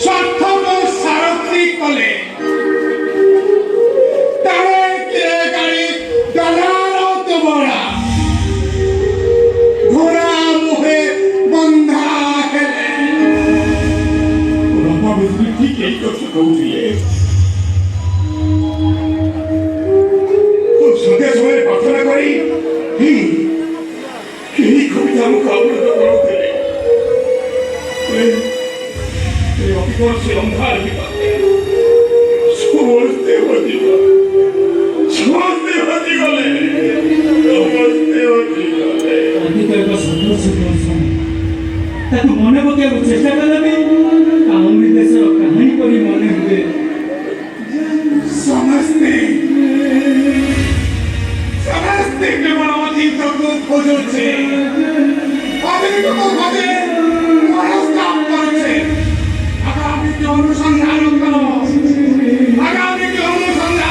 স্বার্থক সারথি কলে তারে কে গাড়ি ডালার তোমরা ঘোড়া মুহে বন্ধা হেলে বাবা বিজলি ঠিক এই কথা কହୁଥିଲେ খুব সন্ধ্যা সময় প্রার্থনা করি এই কবিতা মুখ আবৃত করুଥିଲେ অবিকল সে অন্ধার বিপাকে সমস্তে হজিগলে ଏକ ସଦସ୍ୟ ତାକୁ ମନେ ପକାଇବାକୁ ଚେଷ୍ଟା କଲେ ବି ଆମ ଦେଶର କାହାଣୀ ପରି ମନେ ହୁଏ। ସମସ୍ତେ କେବଳ ଅତୀତକୁ ଖୋଜୁଛେ ଅତୀତକୁ ଖୋଜେ ମନସ୍ତାପ କରୁଛେ ଆଗାମୀକୁ ଅନୁସନ୍ଧାନ କର ଆଗାମୀକୁ ଅନୁସନ୍ଧାନ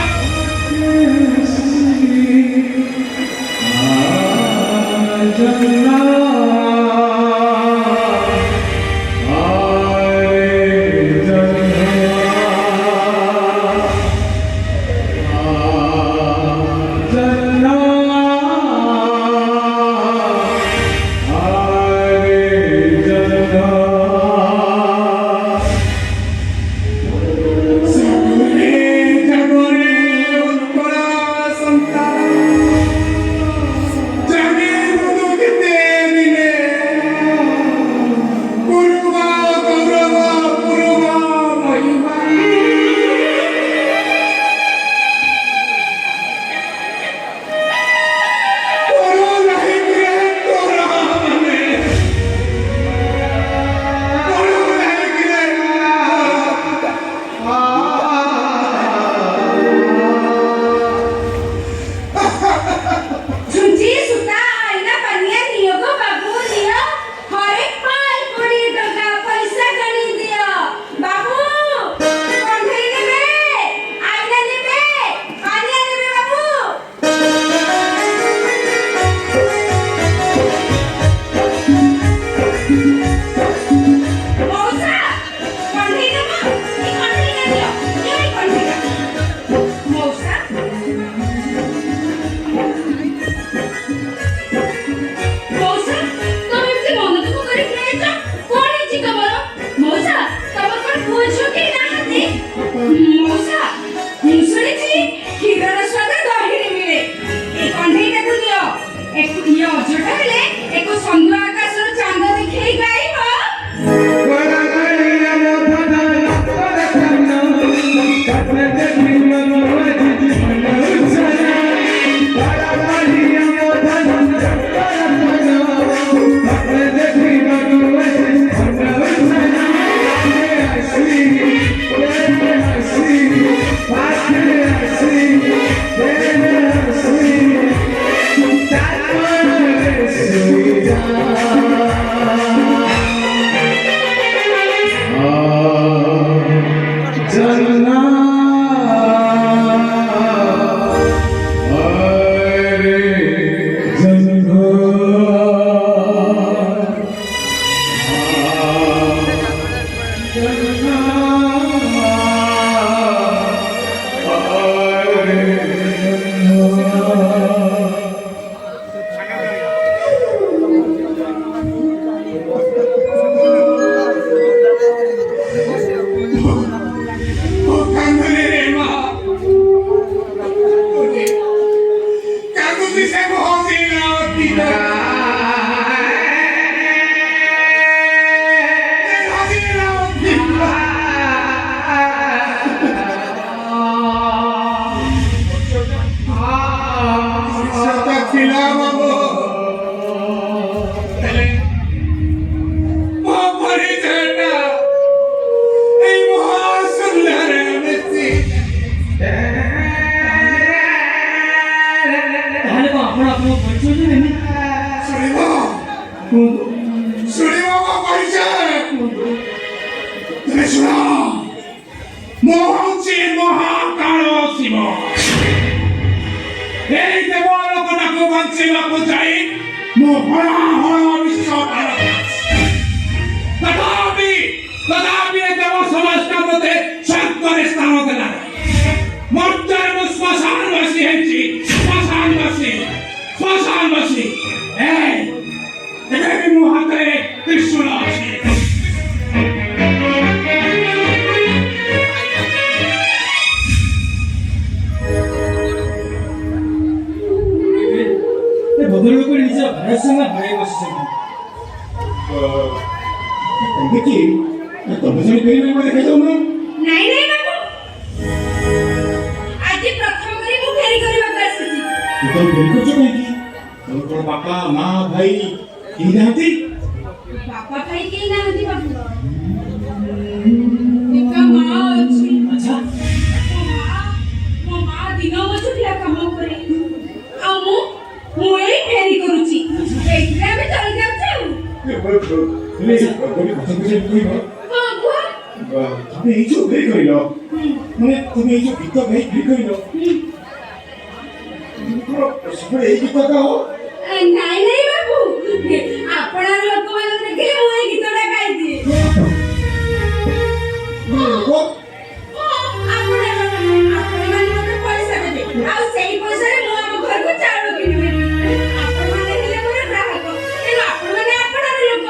Tetapi ତମେ ଜଣେ ଫେରି ପାଇଁ ଦେଖା ଯାଉନ। ନାଇଁ ନାଇଁ ବାବୁ, ଆଜି ପ୍ରଥମ କରି ମୁଁ ଫେରି କରିବାକୁ ଆସିଛି। ତୁ ତ ଫେରି କରୁଛ କାହିଁକି? ତୋର କ'ଣ ବାପା ମା ଭାଇ କେହି ନାହାନ୍ତି? ବାପା ଭାଇ କେହି ନାହାନ୍ତି ବାବୁ, ଏକା ମା ଅଛି। ଆଚ୍ଛା ମୋ ମା ଦିନ ମଜୁରିଆ କାମ କରେ, ଆଉ ମୁଁ ଏଇ ଫେରି କରୁଛି। ଏଇଥିରେ ଆମେ ଚଳି ଯାଉଛୁ ଆଉ। ତୁମେ ଗୋଟେ କଥା ବୁଝେଇ କହିବ, ହଁ କୁହ। ତମେ ଏଇ ଯୋଉ ଫେରି କରିଲ, ମାନେ ତମେ ଏଇ ଯୋଉ ଗୀତ ଗାଇ ଫେରି କରିଲ, ସବୁବେଳେ ଏଇ ଗୀତ ଗାଅ? ନାଇଁ ନାଇଁ ବାବୁ, ଆପଣ ଲୋକମାନଙ୍କୁ ଦେଖିଲେ ମୁଁ ଏଇ ଗୀତଟା ଗାଇଦିଏ। ଆପଣମାନେ ମୋତେ ପଇସା ଦେବେ, ଆଉ ସେଇ ପଇସାରେ ମୁଁ ଆମ ଘରକୁ ଚାଉଳ କିଣିବି। ଆପଣମାନେ ହେଲେ ମୋର ଗ୍ରାହକ, ତେଣୁ ଆପଣମାନେ ଆପଣର ଲୋକ।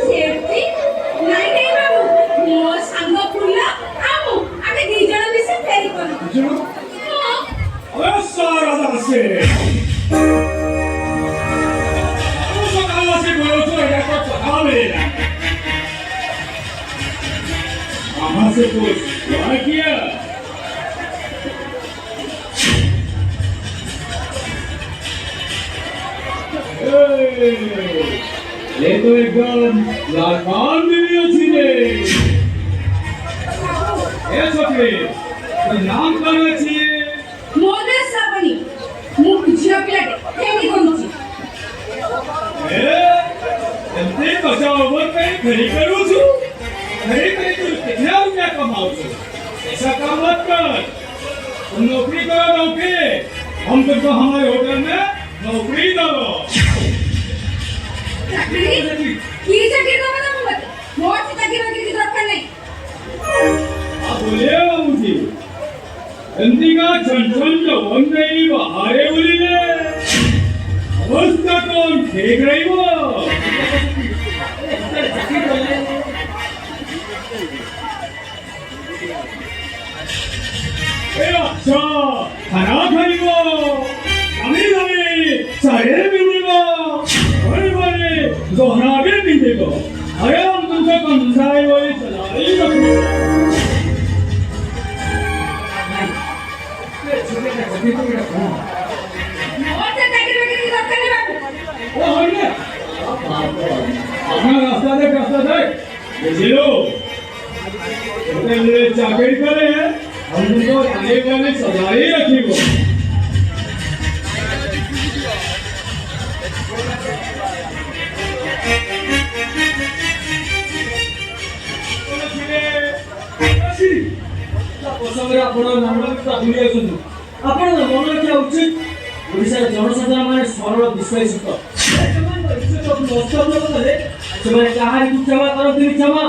ସେଠି ନାଇଁ ନାଇଁ ବାବୁ, ମୋ ସାଙ୍ଗ ଫୁଲ ଆଉ ଆମେ ଦି ଜଣ ମିଶି ଫେରି କରୁ। ये तो एकदम लालमान देवी अच्छी है। ये छोकरी, तो नाम कौन अच्छी है? मोना साबनी, मु झियो पिलाटे फेरी करूची। एमती बचाओ मत कहीं फेरी करूँ छू। फेरी करी तू कितना रुपया कमाओ छू? ऐसा काम मत कर। तुम नौकरी करो नौकरी, हम तुमको हमारे होटल में नौकरी दो। चाकरी की चाकरी दो ना मत, मोर से चाकरी की दरकार नहीं। आप बोले मुझे एमती का छन जो बन गई बाहरे बोली ले अवस्था कौन फेंक रही वो? अच्छा खाना खाई वो कमी सारे मिलने वो बड़े दोहरा भी मिलने को। अरे हम तुमसे कंसाई वही चलाई रखो। मोर से चाकरी की दरकार नहीं बाबू। ओ हटने अपना रास्ता देख बुझिलो होटल चाकरी करे हम तुमको आने वाले सजाई रखिबो। ପସନ୍ଦରେ ଆପଣ ନାମଟା ଭୁଲି ଯାଉଛନ୍ତି। ଆପଣ ମନେ ରଖିବା ଉଚିତ ଓଡ଼ିଶାର ଜନସାଧାରଣ ମାନେ ସରଳ ବିଶ୍ୱାସିତ। ସେମାନଙ୍କ ଇଜ୍ଜତ ନଷ୍ଟ କଲେ ସେମାନେ କାହାରିକୁ କ୍ଷମା କରନ୍ତିନି। କ୍ଷମା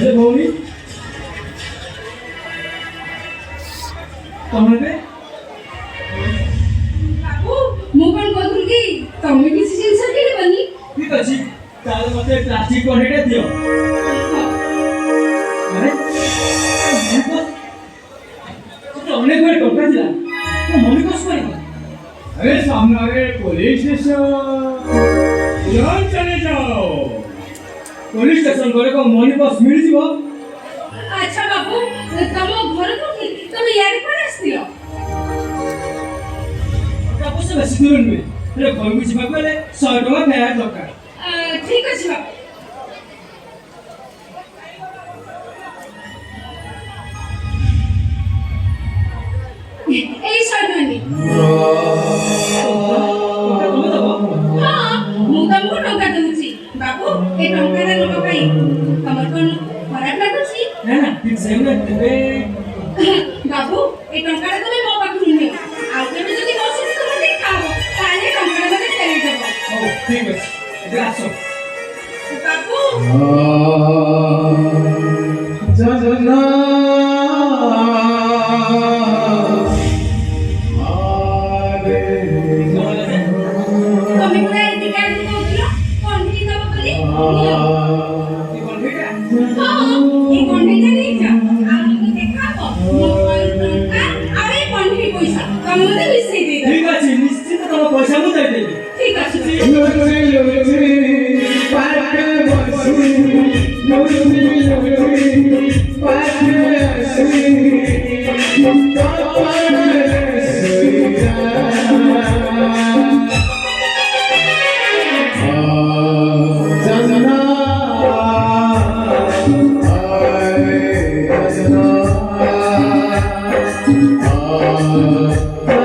ହେଲେ ଭଉଣୀ ତମେ ବାବୁ ମୁଁ କଣ କହୁଥିଲି କି ତମେ କିଛି ଜିନିଷ କିଣିବନି? ଠିକ ଅଛି ତା ତାହେଲେ ମତେ ପ୍ଲାଷ୍ଟିକ କଣ୍ଢେଇଟା ଦିଅ। ଆରେ ଅନେକ ବେଳେ ଟଙ୍କା ଥିଲା ମୋ ମନି ପର୍ସ କରିବ। अरे सामने पुलिस स्टेशन तुरंत चले जाओ। पुलिस स्टेशन गले को मनी बस मिल जीवो। अच्छा बाबू तम घर को तुम यार पर आस्तियो बाबू से बेसी दूर नुहे रे घर को जीवा गले 100 टका फेयर दरकार। ठीक अछि बाबू এই সরকারি ମୁଁ ତମକୁ ଟଙ୍କା ଦଉଛି ବାବୁ ଏ ଟଙ୍କାଟା ନବ କାଇଁ ତମର କଣ ଖରାପ ଲାଗୁଛି ନା ନା ଠିକ ସେ ନା ତେବେ ବାବୁ ଏ ଟଙ୍କାଟା ତମେ ମୋ ପାଖରୁ ନିଅ ଆଉ କେବେ ଯଦି ମୋ ସହିତ ତମେ ଦେଖାହବ ତାହେଲେ ଟଙ୍କାଟା ମତେ ଫେରେଇ ଦେବ। ହଉ ଠିକ ଅଛି ଏବେ ଆସ ବାବୁ ଜଜନା ତମେ ପୁରା ଏମିତି କାହିଁକି କହୁଥିଲ କଣ୍ଢେଇ ଦବ ବୋଲି এই কণ্ঠেইটা নিয়ে যা আর তুমি দেখাবো মোবাইল টঙ্কা আর এই কণ্ঠেই পয়সা তুমি মতে মিশিয়ে দিয়ে দাও। ঠিক আছে নিশ্চিত তোমার পয়সা মু দেই দেবি। ঠিক আছে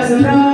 Jatra